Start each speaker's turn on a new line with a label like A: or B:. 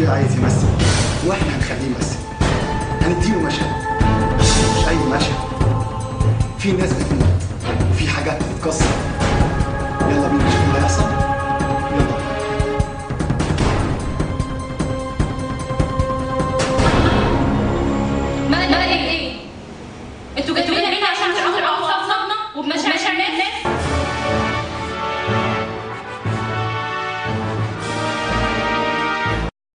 A: راجل عايز يمثل واحنا هنخليه يمثل. هنديله مشهد، مش اي مشهد، في ناس بتموت وفي حاجات بتتكسر